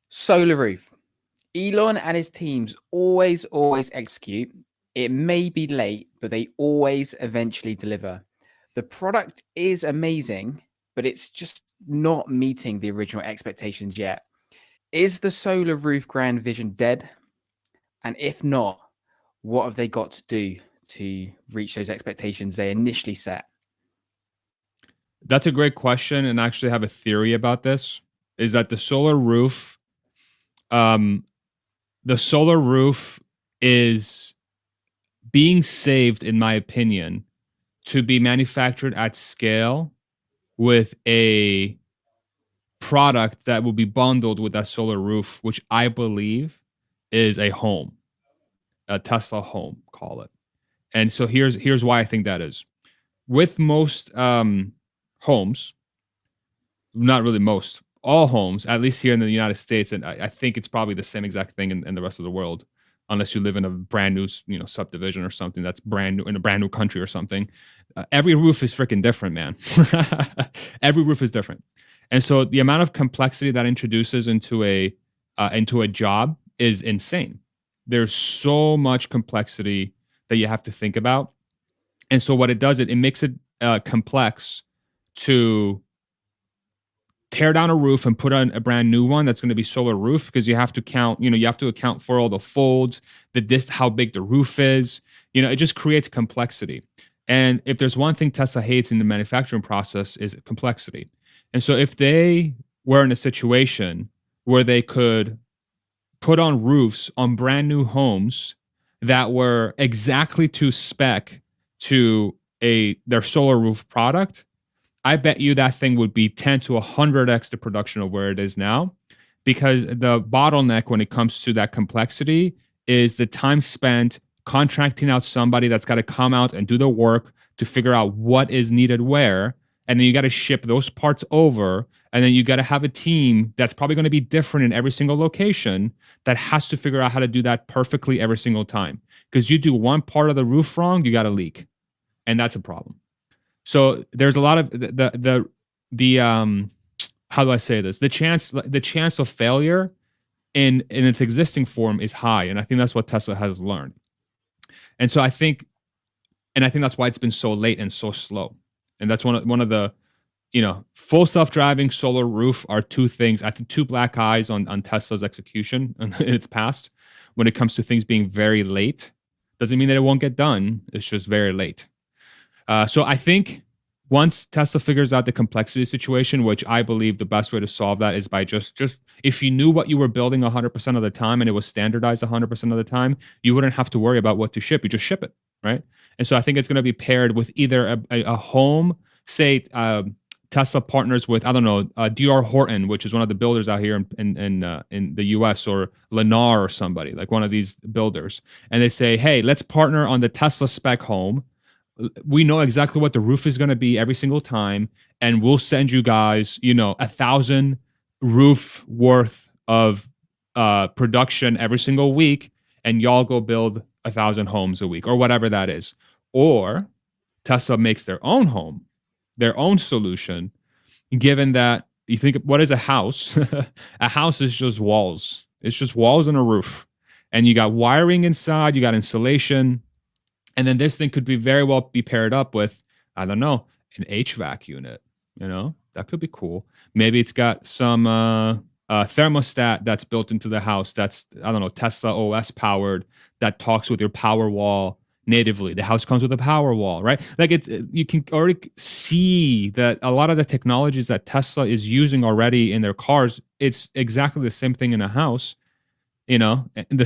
Solar roof. Elon and his teams always execute. It may be late, but they always eventually deliver. The product is amazing, but it's just not meeting the original expectations yet. Is the solar roof grand vision dead? And if not, what have they got to do to reach those expectations they initially set? That's a great question, and I actually have a theory about this. Is that um, the solar roof is being saved, in my opinion, to be manufactured at scale with a product that will be bundled with that solar roof, which I believe is a home, a Tesla home, call it. And so here's why I think that is. With most homes, not really most, all homes, at least here in the United States, and I think it's probably the same exact thing in the rest of the world, unless you live in a brand new, subdivision or something that's brand new in a brand new country or something. Every roof is freaking different, man. Every roof is different, and so the amount of complexity that introduces into a job is insane. There's so much complexity that you have to think about, and so what it does, it makes it complex to tear down a roof and put on a brand new one that's going to be solar roof, because you have to count, you have to account for all the folds, how big the roof is. It just creates complexity. And if there's one thing Tesla hates in the manufacturing process, is complexity. And so if they were in a situation where they could put on roofs on brand new homes that were exactly to spec to their solar roof product, I bet you that thing would be 10 to 100x the production of where it is now, because the bottleneck when it comes to that complexity is the time spent contracting out somebody that's got to come out and do the work to figure out what is needed where. And then you got to ship those parts over. And then you got to have a team that's probably going to be different in every single location that has to figure out how to do that perfectly every single time. Because you do one part of the roof wrong, you got a leak. And that's a problem. So there's a lot of the how do I say this? The chance of failure in its existing form is high, and I think that's what Tesla has learned. And so I think that's why it's been so late and so slow. And that's one of the full self-driving, solar roof are two things. I think two black eyes on Tesla's execution in its past when it comes to things being very late. Doesn't mean that it won't get done. It's just very late. So I think once Tesla figures out the complexity situation, which I believe the best way to solve that is by just if you knew what you were building 100% of the time and it was standardized 100% of the time, you wouldn't have to worry about what to ship. You just ship it, right? And so I think it's going to be paired with either a home, say Tesla partners with, I don't know, D.R. Horton, which is one of the builders out here in the U.S., or Lennar or somebody, like one of these builders. And they say, hey, let's partner on the Tesla spec home. We know exactly what the roof is going to be every single time, and we'll send you guys, 1,000 roof worth of production every single week, and y'all go build 1,000 homes a week, or whatever that is. Or Tesla makes their own home, their own solution, given that you think, what is a house? A house is just walls. It's just walls and a roof, and you got wiring inside, you got insulation. And then this thing could be very well be paired up with, I don't know, an HVAC unit. That could be cool. Maybe it's got some thermostat that's built into the house that's, I don't know, Tesla OS powered, that talks with your power wall natively. The house comes with a power wall, right? Like you can already see that a lot of the technologies that Tesla is using already in their cars, it's exactly the same thing in a house. The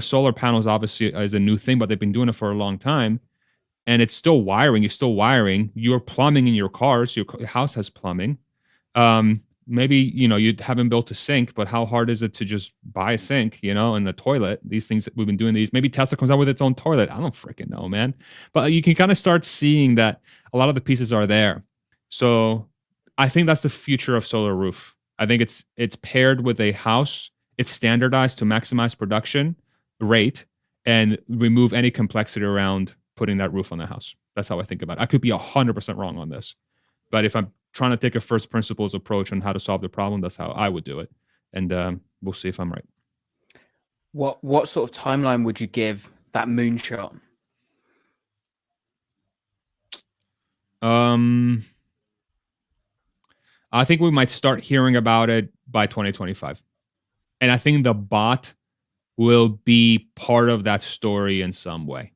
solar panels obviously is a new thing, but they've been doing it for a long time, and it's still wiring. You're still wiring. You're plumbing in your cars. Your house has plumbing. Maybe you haven't built a sink, but how hard is it to just buy a sink? And the toilet. These things that we've been doing. Maybe Tesla comes out with its own toilet. I don't freaking know, man. But you can kind of start seeing that a lot of the pieces are there. So I think that's the future of solar roof. I think it's paired with a house. It's standardized to maximize production rate and remove any complexity around putting that roof on the house. That's how I think about it. I could be 100% wrong on this, but if I'm trying to take a first principles approach on how to solve the problem, that's how I would do it. and we'll see if I'm right. What sort of timeline would you give that moonshot? I think we might start hearing about it by 2025. And I think the bot will be part of that story in some way.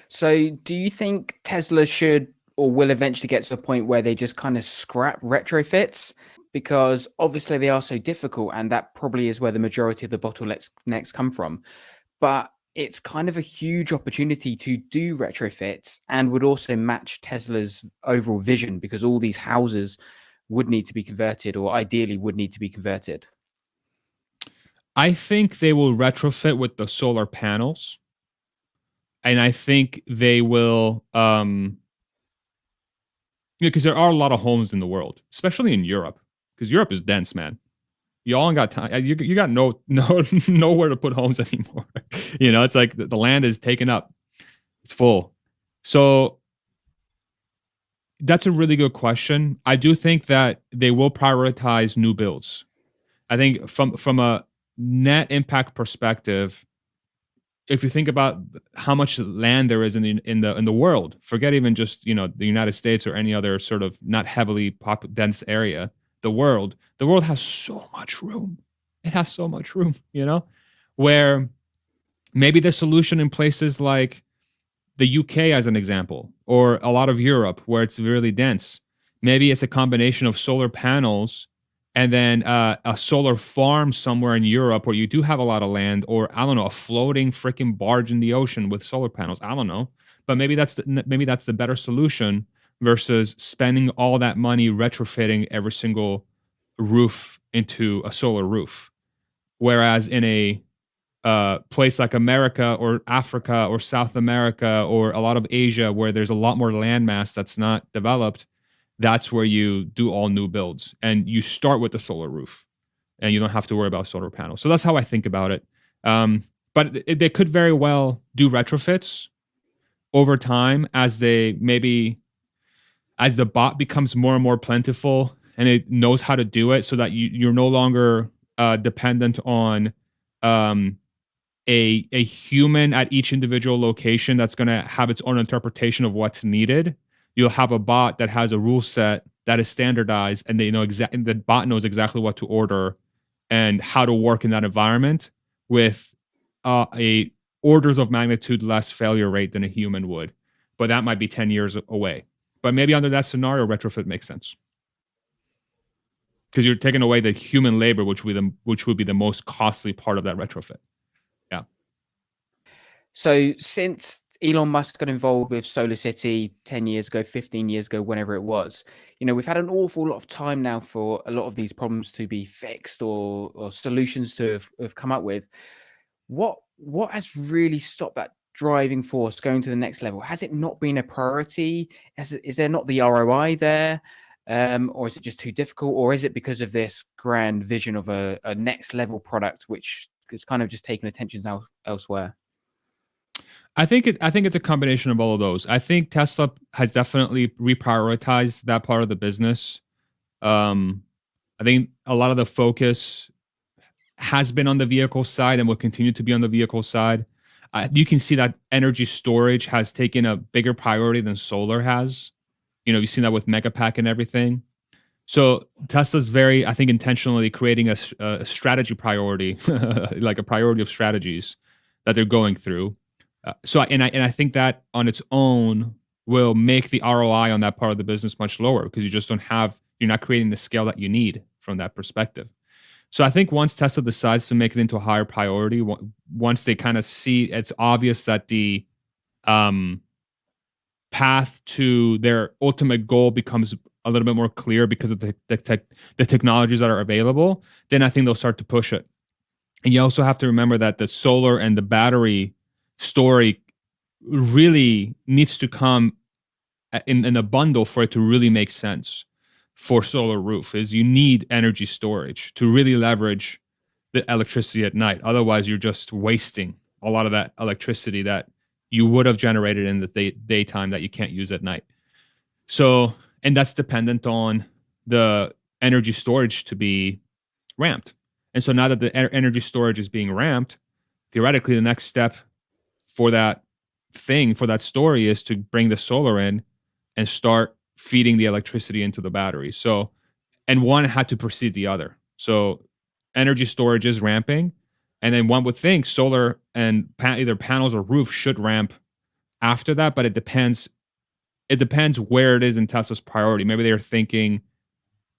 So do you think Tesla should or will eventually get to a point where they just kind of scrap retrofits? Because obviously they are so difficult, and that probably is where the majority of the bottlenecks next come from. But it's kind of a huge opportunity to do retrofits and would also match Tesla's overall vision, because all these houses would need to be converted, or ideally would need to be converted. I think they will retrofit with the solar panels. And I think they will, because there are a lot of homes in the world, especially in Europe, because Europe is dense, man. You all got time. You got nowhere to put homes anymore. It's like the land is taken up. It's full. So that's a really good question. I do think that they will prioritize new builds. I think from a net impact perspective, if you think about how much land there is in the world, forget even just the United States or any other sort of not heavily dense area. The world has so much room. It has so much room, where maybe the solution in places like the UK, as an example, or a lot of Europe where it's really dense, maybe it's a combination of solar panels and then a solar farm somewhere in Europe where you do have a lot of land, or I don't know, a floating freaking barge in the ocean with solar panels. I don't know, but maybe that's the better solution versus spending all that money retrofitting every single roof into a solar roof. Whereas in a place like America or Africa or South America or a lot of Asia, where there's a lot more landmass that's not developed, that's where you do all new builds and you start with the solar roof and you don't have to worry about solar panels. So that's how I think about it. But they could very well do retrofits over time as as the bot becomes more and more plentiful and it knows how to do it, so that you're no longer dependent on a human at each individual location that's going to have its own interpretation of what's needed. You'll have a bot that has a rule set that is standardized, and the bot knows exactly what to order and how to work in that environment with a orders of magnitude less failure rate than a human would. But that might be 10 years away. But maybe under that scenario, retrofit makes sense, because you're taking away the human labor, which would be the most costly part of that retrofit. Yeah. So since Elon Musk got involved with Solar City 10 years ago, 15 years ago, whenever it was, we've had an awful lot of time now for a lot of these problems to be fixed, or solutions to have come up with. What has really stopped that driving force going to the next level? Has it not been a priority? Is there not the ROI there? Or is it just too difficult? Or is it because of this grand vision of a next level product, which is kind of just taking attention elsewhere? I think it's a combination of all of those. I think Tesla has definitely reprioritized that part of the business. I think a lot of the focus has been on the vehicle side and will continue to be on the vehicle side. You can see that energy storage has taken a bigger priority than solar has. You've seen that with Megapack and everything. So Tesla's very, I think, intentionally creating a strategy priority, like a priority of strategies that they're going through. I think that on its own will make the ROI on that part of the business much lower, because you're not creating the scale that you need from that perspective. So I think once Tesla decides to make it into a higher priority, once they kind of see it's obvious that the path to their ultimate goal becomes a little bit more clear because of the technologies that are available, then I think they'll start to push it. And you also have to remember that the solar and the battery story really needs to come in a bundle for it to really make sense. For solar roof is you need energy storage to really leverage the electricity at night. Otherwise, you're just wasting a lot of that electricity that you would have generated in the daytime that you can't use at night. So, and that's dependent on the energy storage to be ramped. And so now that the energy storage is being ramped, theoretically, the next step for that for that story is to bring the solar in and start feeding the electricity into the battery. So, and one had to precede the other. So, energy storage is ramping. And then one would think solar and either panels or roof should ramp after that, but it depends. It depends where it is in Tesla's priority. Maybe they're thinking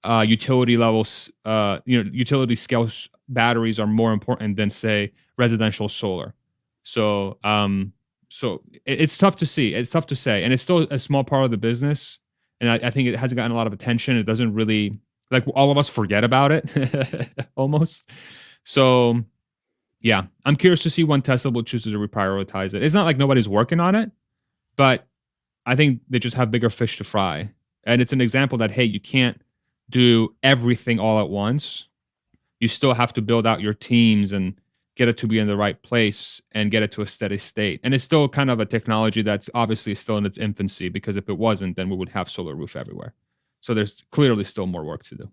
utility levels, utility scale batteries are more important than say residential solar. So, it's tough to see. It's tough to say, and it's still a small part of the business. And I think it hasn't gotten a lot of attention. It doesn't really like all of us forget about it almost. So, yeah, I'm curious to see when Tesla will choose to reprioritize it. It's not like nobody's working on it, but I think they just have bigger fish to fry. And it's an example that, hey, you can't do everything all at once. You still have to build out your teams and get it to be in the right place and get it to a steady state. And it's still kind of a technology that's obviously still in its infancy, because if it wasn't, then we would have solar roof everywhere. So there's clearly still more work to do.